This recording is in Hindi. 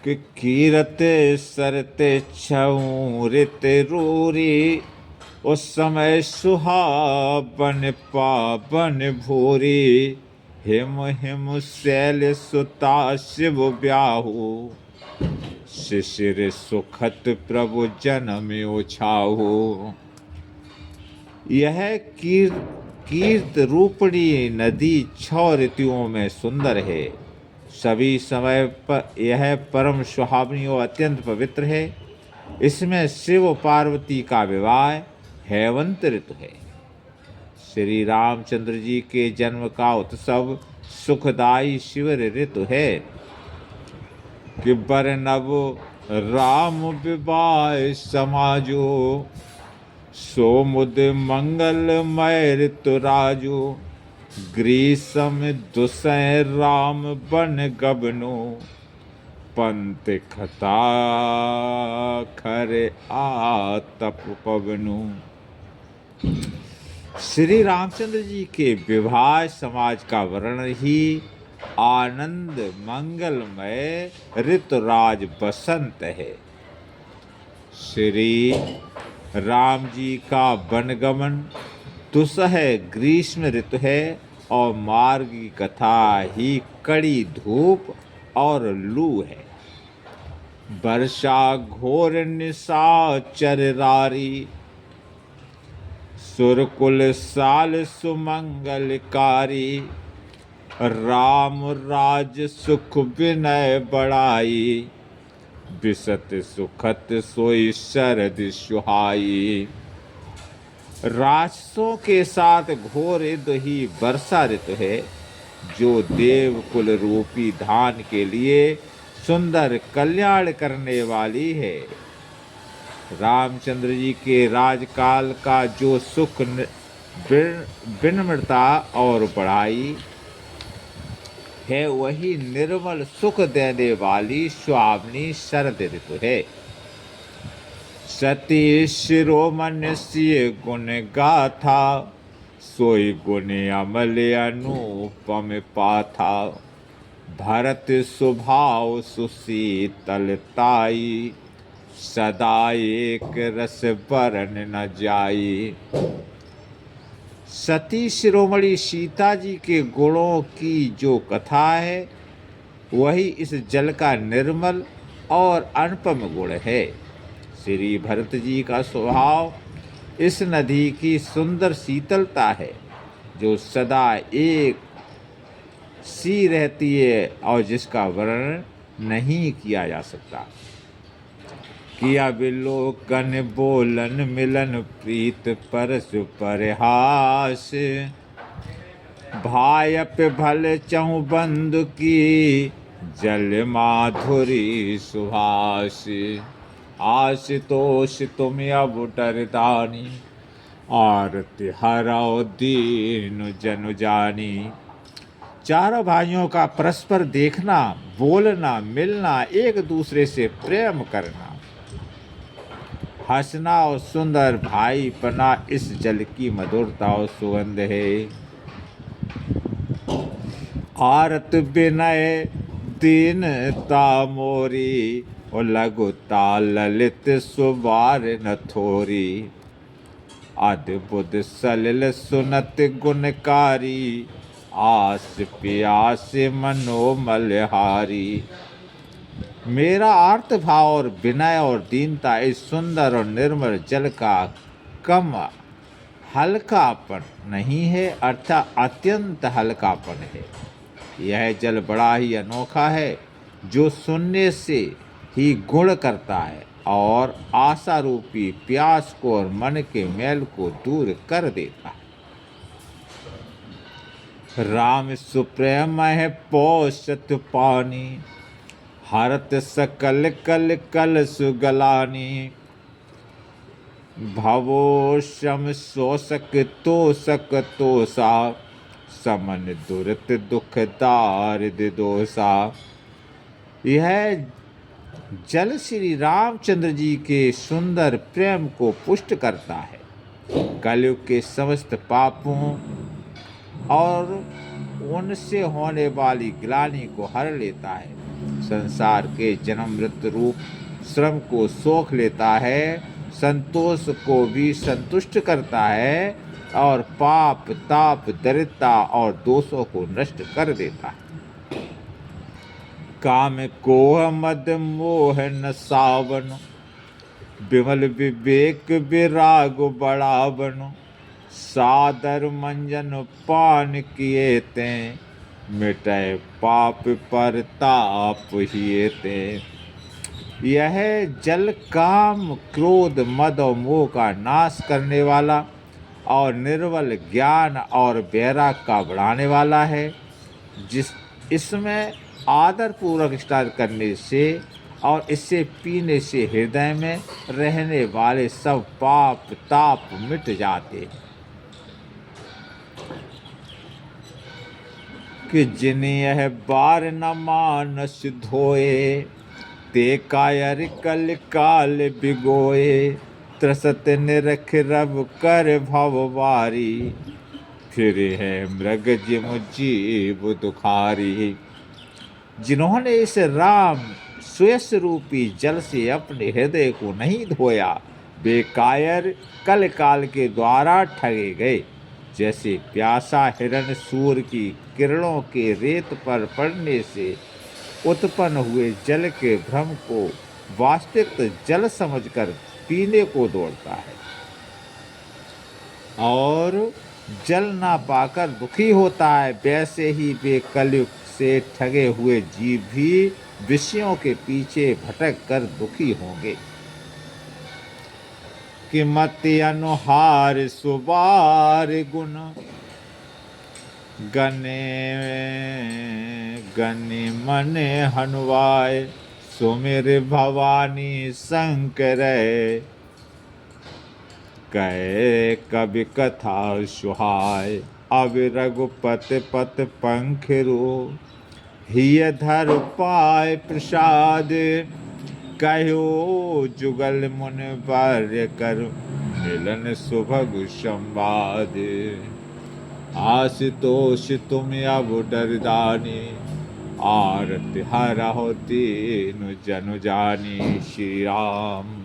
कि कीरत सरते छऊं रित रूरी, उस समय सुहावन पावन भूरी, हिम हिम शैल सुता शिव ब्याहू, शिशिर सुखत प्रभु जनम ओछाहू। यह कीर्त रूपणी नदी 6 ऋतुओं में सुंदर है। सभी समय पर यह परम सुहावनी और अत्यंत पवित्र है। इसमें शिव पार्वती का विवाह हेमंत ऋतु है। श्री रामचंद्र जी के जन्म का उत्सव सुखदायी शिविर ऋतु है कि बरनव राम विवाह समाजो, सोमुद मंगलमय ऋतु राजो, ग्रीसम दुसह राम बन गबनो, पंत खता खरे आतप पवनु। श्री रामचंद्र जी के विवाह समाज का वर्णन ही आनंद मंगलमय ऋतुराज बसंत है। श्री राम जी का वनगमन दुसह ग्रीष्म ऋतु है और मार्ग की कथा ही कड़ी धूप और लू है। वर्षा घोर निशाचर रारी, सुरकुल साल सुमंगलकारी, राम राज सुख विनय बढ़ाई, बिसत सुखत सोई शरद सुहाई। राक्षसों के साथ घोर युद्ध ही वर्षा ऋतु है, जो देवकुल रूपी धान के लिए सुंदर कल्याण करने वाली है। रामचंद्र जी के राजकाल का जो सुख विनम्रता और बढ़ाई है, वही निर्मल सुख देने वाली सुहावनी शरद ऋतु है। सती शिरोमणि गुण गाथा, सोई गुण अमल अनुपम पाथा, भरत स्वभाव सुशीतलताई, सदा एक रस बरन न जाई। सती शिरोमणि सीता जी के गुणों की जो कथा है, वही इस जल का निर्मल और अनुपम गुण है। श्री भरत जी का स्वभाव इस नदी की सुंदर शीतलता है, जो सदा एक सी रहती है और जिसका वर्णन नहीं किया जा सकता। किया विलोकन बोलन मिलन प्रीत परसु परहास, भायप भल चहु बंधु की, जल माधुरी सुहास। आशुतोष तुम अब डरदानी, आरती हराओ दीन जनु जानी। चारों भाइयों का परस्पर देखना, बोलना, मिलना, एक दूसरे से प्रेम करना, हंसना और सुंदर भाईपना इस जल की मधुरता और सुगंध है। आरत विनय दीनता मोरी, और लघुता ललित सुबार न थोरी। अद्भुत सलिल सुनत गुणकारी, आस प्यास मनोमलहारी। मेरा अर्थ भाव और विनय और दीनता इस सुंदर और निर्मल जल का कम हल्कापन नहीं है, अर्थात अत्यंत हल्कापन है। यह जल बड़ा ही अनोखा है, जो सुनने से ही गुण करता है और आशा रूपी प्यास को और मन के मैल को दूर कर देता है। राम सुप्रेम है पोषत पानी, हरत सकल कल कल सुगलानी। भवो शम शोषक तोषक तोषा, समन दुरित दुख दारिद दोषा। यह जल श्री रामचंद्र जी के सुंदर प्रेम को पुष्ट करता है, कलयुग के समस्त पापों और उनसे होने वाली ग्लानि को हर लेता है, संसार के जन्म मृत्यु रूप श्रम को सोख लेता है, संतोष को भी संतुष्ट करता है और पाप ताप दरिद्रता और दोषों को नष्ट कर देता है। काम कोह मद मोह न सावन, विमल विवेक विराग बढ़ावन, सादर मंजन पान किए ते, मिटाए पाप पर ताप हिए ते। यह जल काम क्रोध मद और मोह का नाश करने वाला और निर्बल ज्ञान और वैराग का बढ़ाने वाला है। इसमें आदर पूर्वक स्नान करने से और इससे पीने से हृदय में रहने वाले सब पाप ताप मिट जाते हैं। कि जिन यह बार न मानस धोए, ते कायर कल काल बिगोए, त्रसत निरख रब कर भववारी, फिर है मृग जिम जीव दुखारी। जिन्होंने इस राम सुयस रूपी जल से अपने हृदय को नहीं धोया, वे कायर कल काल के द्वारा ठगे गए। जैसे प्यासा हिरण सूर्य की किरणों के रेत पर पड़ने से उत्पन्न हुए जल के भ्रम को वास्तविक जल समझकर पीने को दौड़ता है और जल ना पाकर दुखी होता है, वैसे ही वे कलयुग से ठगे हुए जीव भी विषयों के पीछे भटक कर दुखी होंगे। कि मति अनुहार सुबार गुण, गने गने मने हनुवाय, सुमिर भवानी शंकर, कहे कवि कथा सुहाय। अब रघुपति पत पंखरो, हिय धर पाय प्रसाद, कहो जुगल मुन बार्य कर, मिलन सुभग संवाद। आशुतोष तुम अब डरदानी, आरत हरहु दीन जनु जानी। श्री राम।